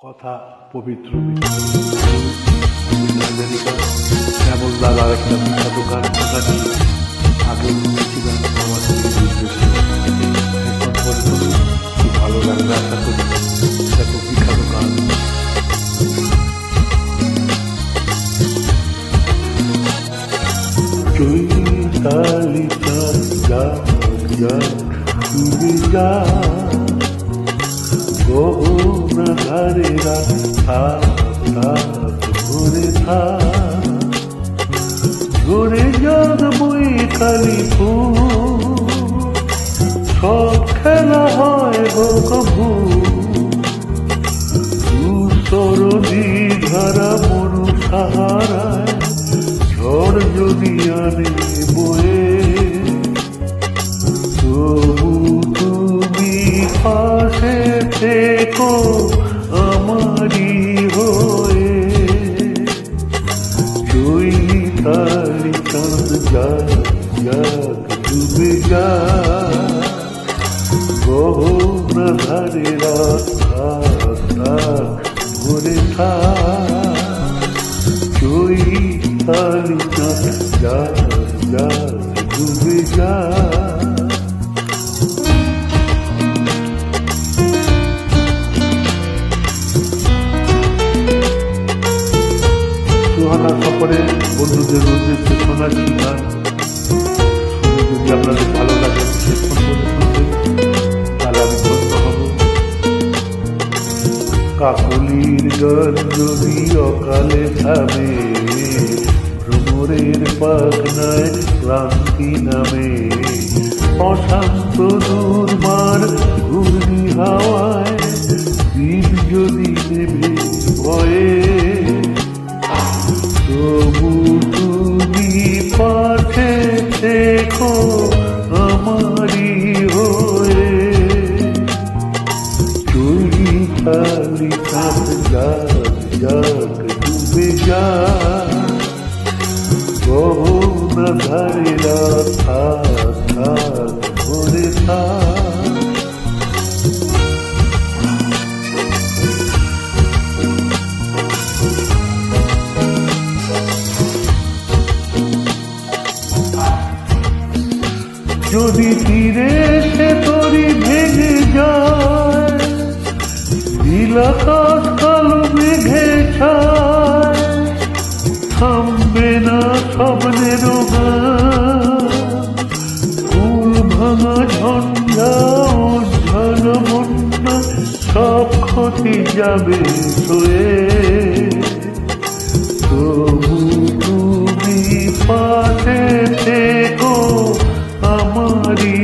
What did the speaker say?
কথা পবিত্র শ্যামলদার আর একটা মিঠা দোকান দোকানি আগে ছিলেন আমার এখন পরে খুব ভালো লাগবে আশা করি। দেখো মিঠা দোকান চৈতালিকা যা যা তুমি যা গহনা ধারে ধরে ধরে যার বই খালি সব খেলা হয় কভু সরদি ধারা মরু সাহারায় ঝড় যদি আনে বয়ে তবু তুমি পাশে থেকো আমারই হয়ে। চৈতালি চাঁদ যাক যাক ডুবে যা গহনা ধারে রাত ভরে চৈতালি চাঁদ যাক যাক ডুবে যা। সুহানা সফরে বন্ধুদের উদ্দেশ্যে শোনাচ্ছি গান। শুনে যদি আপনাদের ভালো লাগে শেষক্ষণ করে শুনবেন, তাহলে আমি ধন্য হব। কাকলির গান যদি অকালে থামে, ভ্রমরের পাখনায় ক্লান্তি নামে, অশান্ত দুর্বার ঘূর্ণি হাওয়ায় দ্বীপ যদি নেবে ভয়ে, তবু তুমি পাশে থেকো আমারই হয়ে। চৈতালি চাঁদ যাক যাক ডুবে যা গহনা ধারে রাত ভরে যদি তীরে সে তরি ভেঙে যায়, নীলাকাশ কালো মেঘে ছায়, থামবে না স্বপ্নের গান, ফুল ভাঙা ঝঞ্ঝা উজ্জ্বল বন্যা সব ক্ষতি যাবে সয়ে। তবু তুমি পাশে থেকো আমারই